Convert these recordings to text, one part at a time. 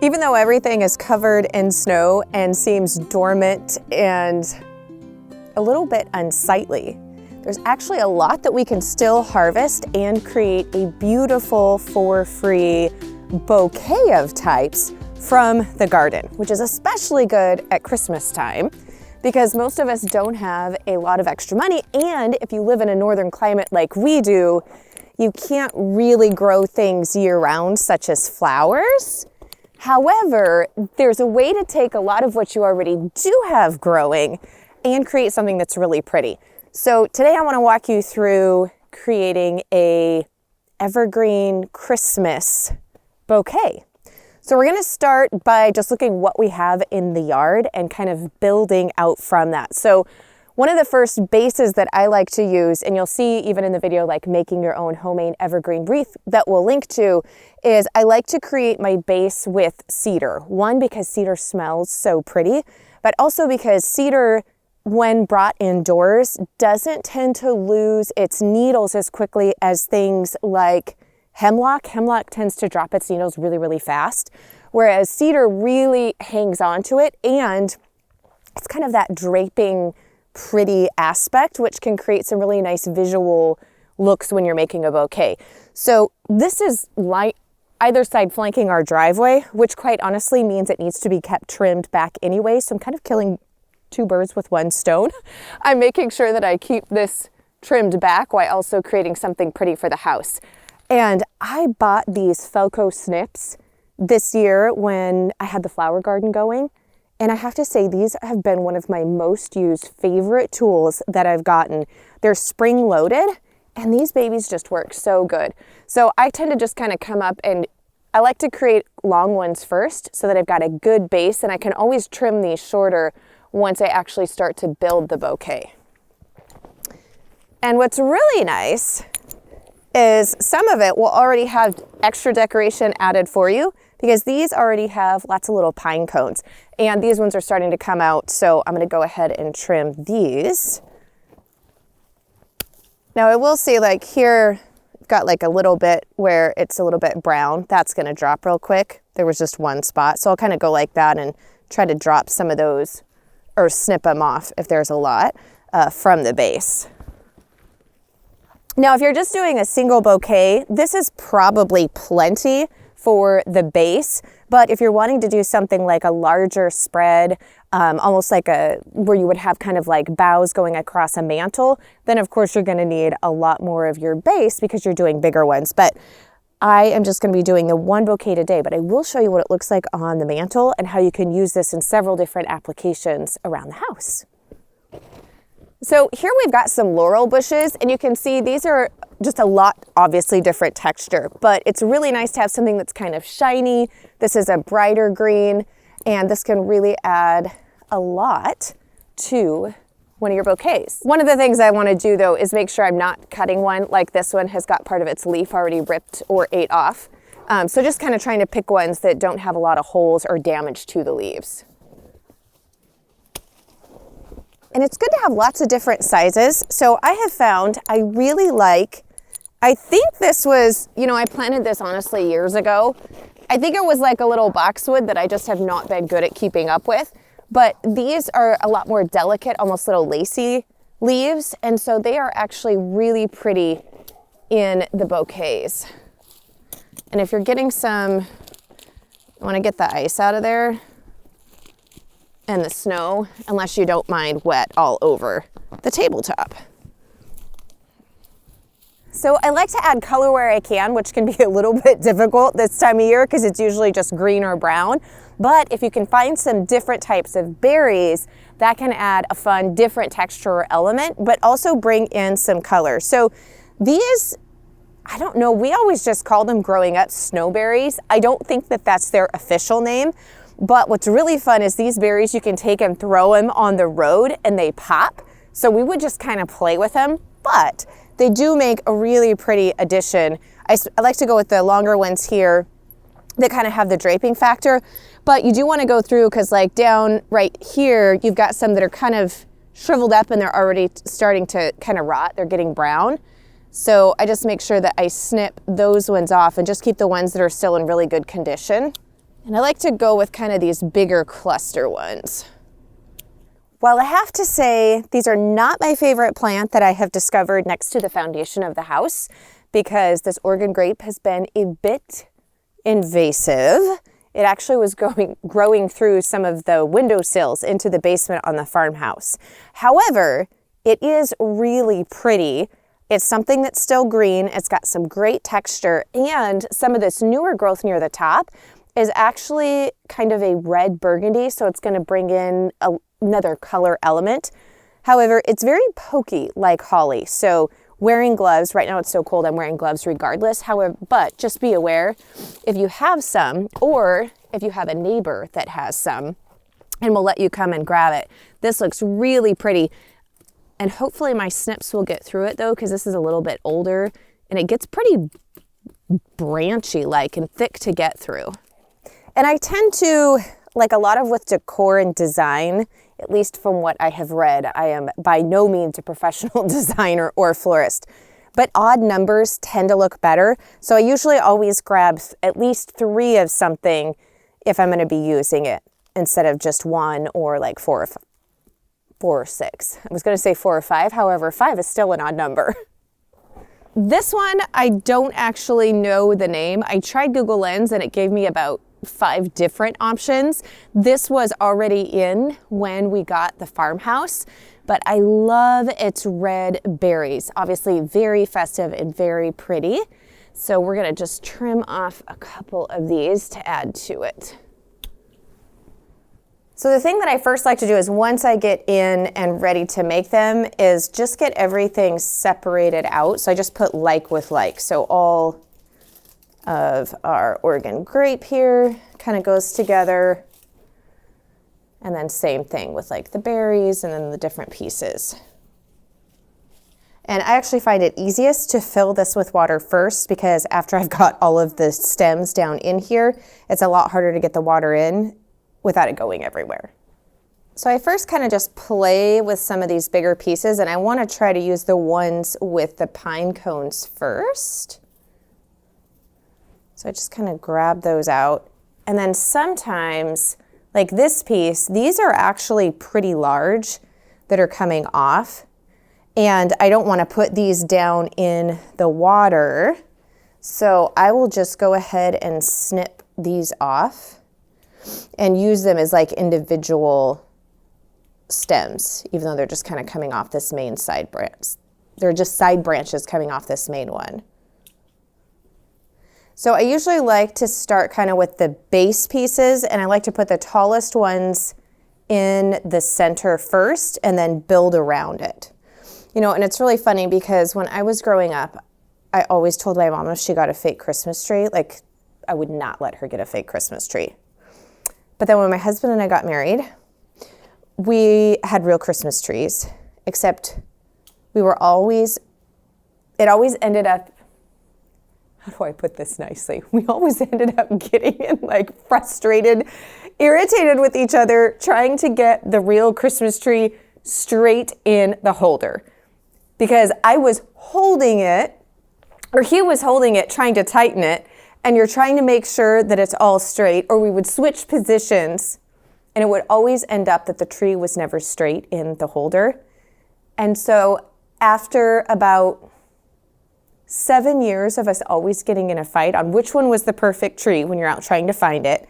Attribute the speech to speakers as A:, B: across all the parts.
A: Even though everything is covered in snow and seems dormant and a little bit unsightly, there's actually a lot that we can still harvest and create a beautiful for-free bouquet of types from the garden, which is especially good at Christmas time because most of us don't have a lot of extra money. And if you live in a northern climate like we do, you can't really grow things year-round, such as flowers. However, there's a way to take a lot of what you already do have growing and create something that's really pretty. So today I want to walk you through creating a evergreen Christmas bouquet. So we're going to start by just looking what we have in the yard and kind of building out from that. So one of the first bases that I like to use, and you'll see even in the video, like making your own homemade evergreen wreath that we'll link to, is I like to create my base with cedar. One, because cedar smells so pretty, but also because cedar, when brought indoors, doesn't tend to lose its needles as quickly as things like hemlock. Hemlock tends to drop its needles really, really fast, whereas cedar really hangs on to it, and it's kind of that draping, pretty aspect, which can create some really nice visual looks when you're making a bouquet. So this is like either side flanking our driveway, which quite honestly means it needs to be kept trimmed back anyway. So I'm kind of killing two birds with one stone. I'm making sure that I keep this trimmed back while also creating something pretty for the house. And I bought these Felco snips this year when I had the flower garden going. And I have to say, these have been one of my most used favorite tools that I've gotten. They're spring loaded and these babies just work so good. So I tend to just kind of come up and I like to create long ones first so that I've got a good base, and I can always trim these shorter once I actually start to build the bouquet. And what's really nice is some of it will already have extra decoration added for you because these already have lots of little pine cones, and these ones are starting to come out. So I'm going to go ahead and trim these. Now I will say, like here, I've got like a little bit where it's a little bit brown. That's going to drop real quick. There was just one spot. So I'll kind of go like that and try to drop some of those or snip them off if there's a lot from the base. Now, if you're just doing a single bouquet, this is probably plenty for the base. But if you're wanting to do something like a larger spread, almost like where you would have kind of like boughs going across a mantle, then of course you're going to need a lot more of your base because you're doing bigger ones. But I am just going to be doing the one bouquet today, but I will show you what it looks like on the mantle and how you can use this in several different applications around the house. So here we've got some laurel bushes, and you can see these are just a lot, obviously different texture, but it's really nice to have something that's kind of shiny. This is a brighter green, and this can really add a lot to one of your bouquets. One of the things I want to do though is make sure I'm not cutting one like this one has got part of its leaf already ripped or ate off. So just kind of trying to pick ones that don't have a lot of holes or damage to the leaves. And it's good to have lots of different sizes. So I have found I really like, I think this was, I planted this honestly years ago. I think it was like a little boxwood that I just have not been good at keeping up with. But these are a lot more delicate, almost little lacy leaves. And so they are actually really pretty in the bouquets. And if you're getting I want to get the ice out of there and the snow, unless you don't mind wet all over the tabletop. So I like to add color where I can, which can be a little bit difficult this time of year because it's usually just green or brown. But if you can find some different types of berries, that can add a fun, different texture or element, but also bring in some color. So these, I don't know, we always just call them growing up snowberries. I don't think that that's their official name, but what's really fun is these berries, you can take and throw them on the road and they pop. So we would just kind of play with them, but they do make a really pretty addition. I like to go with the longer ones here that kind of have the draping factor, but you do want to go through because like down right here, you've got some that are kind of shriveled up and they're already starting to kind of rot. They're getting brown. So I just make sure that I snip those ones off and just keep the ones that are still in really good condition. And I like to go with kind of these bigger cluster ones. While I have to say, these are not my favorite plant that I have discovered next to the foundation of the house, because this Oregon grape has been a bit invasive. It actually was growing through some of the windowsills into the basement on the farmhouse. However, it is really pretty. It's something that's still green. It's got some great texture, and some of this newer growth near the top is actually kind of a red burgundy, so it's going to bring in another color element. However, it's very pokey like holly, so wearing gloves, right now it's so cold, I'm wearing gloves regardless. However, but just be aware, if you have some, or if you have a neighbor that has some and will let you come and grab it, this looks really pretty. And hopefully my snips will get through it though, because this is a little bit older and it gets pretty branchy like and thick to get through. And I tend to, like a lot of with decor and design, at least from what I have read, I am by no means a professional designer or florist, but odd numbers tend to look better. So I usually always grab at least 3 of something if I'm going to be using it, instead of just 1 or like 4 or 6. I was going to say 4 or 5. However, 5 is still an odd number. This one, I don't actually know the name. I tried Google Lens and it gave me about 5 different options. This was already in when we got the farmhouse, but I love its red berries. Obviously very festive and very pretty. So we're gonna just trim off a couple of these to add to it. So the thing that I first like to do is, once I get in and ready to make them, is just get everything separated out. So I just put like with like. So all of our Oregon grape here kind of goes together. And then same thing with like the berries and then the different pieces. And I actually find it easiest to fill this with water first, because after I've got all of the stems down in here, it's a lot harder to get the water in without it going everywhere. So I first kind of just play with some of these bigger pieces, and I want to try to use the ones with the pine cones first. So I just kind of grab those out. And then sometimes, like this piece, these are actually pretty large that are coming off. And I don't want to put these down in the water. So I will just go ahead and snip these off and use them as like individual stems, even though they're just kind of coming off this main side branch. They're just side branches coming off this main one. So I usually like to start kind of with the base pieces, and I like to put the tallest ones in the center first and then build around it. You know, and it's really funny because when I was growing up, I always told my mom if she got a fake Christmas tree, like I would not let her get a fake Christmas tree. But then when my husband and I got married, we had real Christmas trees, except it always ended up, how do I put this nicely? We always ended up getting like frustrated, irritated with each other, trying to get the real Christmas tree straight in the holder. Because I was holding it, or he was holding it, trying to tighten it, and you're trying to make sure that it's all straight, or we would switch positions, and it would always end up that the tree was never straight in the holder. And so after about 7 years of us always getting in a fight on which one was the perfect tree when you're out trying to find it,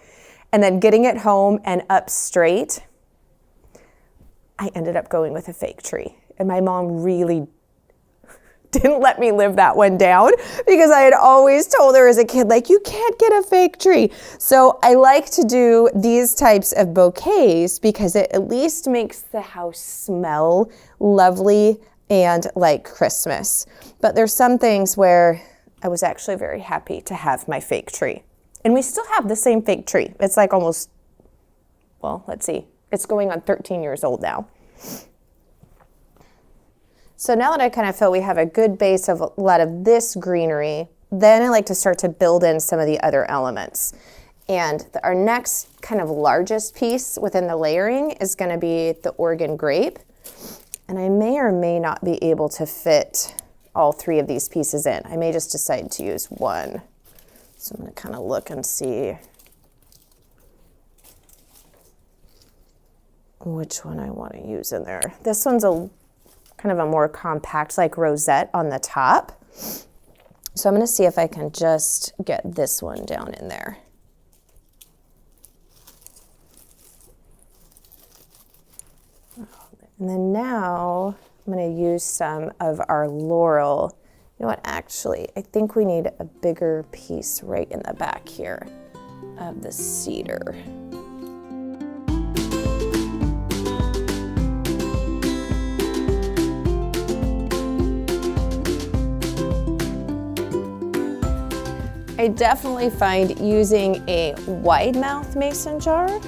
A: and then getting it home and up straight, I ended up going with a fake tree. And my mom really didn't let me live that one down, because I had always told her as a kid, like, you can't get a fake tree. So I like to do these types of bouquets because it at least makes the house smell lovely and like Christmas. But there's some things where I was actually very happy to have my fake tree. And we still have the same fake tree. It's like almost, well, let's see, it's going on 13 years old now. So now that I kind of feel we have a good base of a lot of this greenery, then I like to start to build in some of the other elements. And our next kind of largest piece within the layering is going to be the Oregon grape. And I may or may not be able to fit all 3 of these pieces in. I may just decide to use one. So I'm going to kind of look and see which one I want to use in there. This one's a kind of a more compact, like rosette on the top. So I'm going to see if I can just get this one down in there. And then now I'm going to use some of our laurel. You know what, actually, I think we need a bigger piece right in the back here of the cedar. I definitely find using a wide mouth mason jar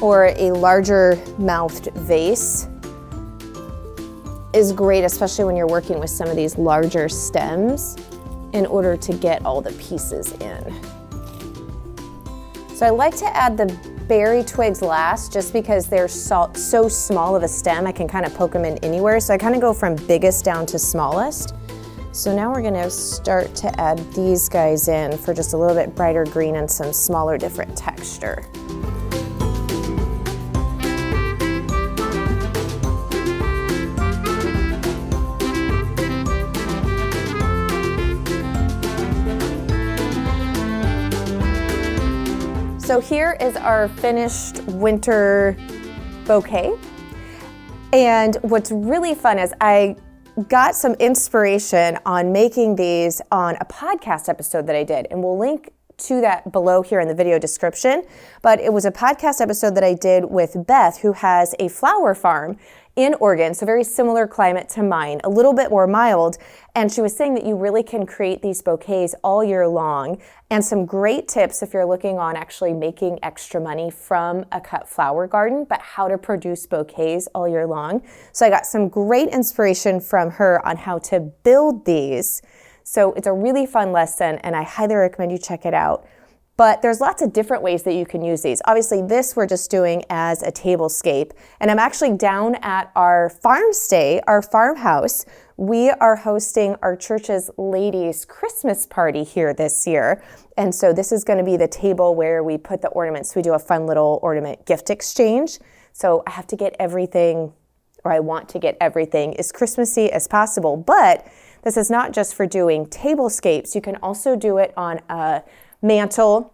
A: or a larger mouthed vase is great, especially when you're working with some of these larger stems in order to get all the pieces in. So I like to add the berry twigs last just because they're so small of a stem, I can kind of poke them in anywhere. So I kind of go from biggest down to smallest. So now we're gonna start to add these guys in for just a little bit brighter green and some smaller different texture. So here is our finished winter bouquet. And what's really fun is I got some inspiration on making these on a podcast episode that I did, and we'll link to that below here in the video description. But it was a podcast episode that I did with Beth, who has a flower farm in Oregon, so very similar climate to mine, a little bit more mild. And she was saying that you really can create these bouquets all year long, and some great tips if you're looking on actually making extra money from a cut flower garden, but how to produce bouquets all year long. So I got some great inspiration from her on how to build these. So it's a really fun lesson, and I highly recommend you check it out. But there's lots of different ways that you can use these. Obviously, this we're just doing as a tablescape. And I'm actually down at our farm stay, our farmhouse. We are hosting our church's ladies' Christmas party here this year. And so this is going to be the table where we put the ornaments. We do a fun little ornament gift exchange. So I have to get everything, or I want to get everything as Christmassy as possible. But this is not just for doing tablescapes. You can also do it on a mantle,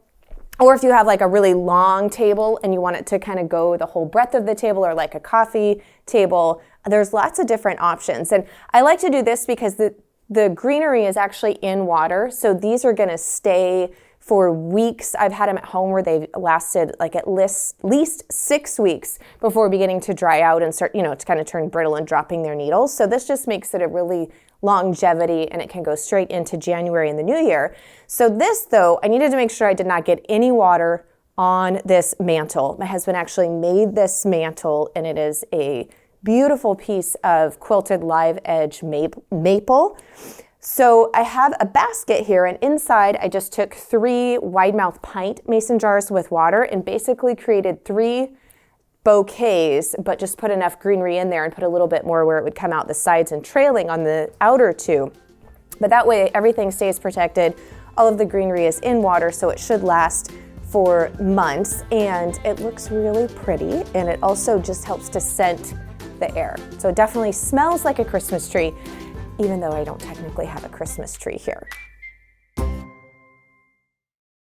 A: or if you have like a really long table and you want it to kind of go the whole breadth of the table, or like a coffee table, there's lots of different options. And I like to do this because the greenery is actually in water, so these are going to stay for weeks. I've had them at home where they've lasted like at least 6 weeks before beginning to dry out and start, to kind of turn brittle and dropping their needles. So this just makes it a really longevity, and it can go straight into January and the new year. So this, though, I needed to make sure I did not get any water on this mantle. My husband actually made this mantle, and it is a beautiful piece of quilted live edge maple. So I have a basket here, and inside I just took 3 wide mouth pint mason jars with water and basically created 3 bouquets, but just put enough greenery in there and put a little bit more where it would come out the sides and trailing on the outer 2. But that way everything stays protected. All of the greenery is in water, so it should last for months, and it looks really pretty, and it also just helps to scent the air. So it definitely smells like a Christmas tree, even though I don't technically have a Christmas tree here.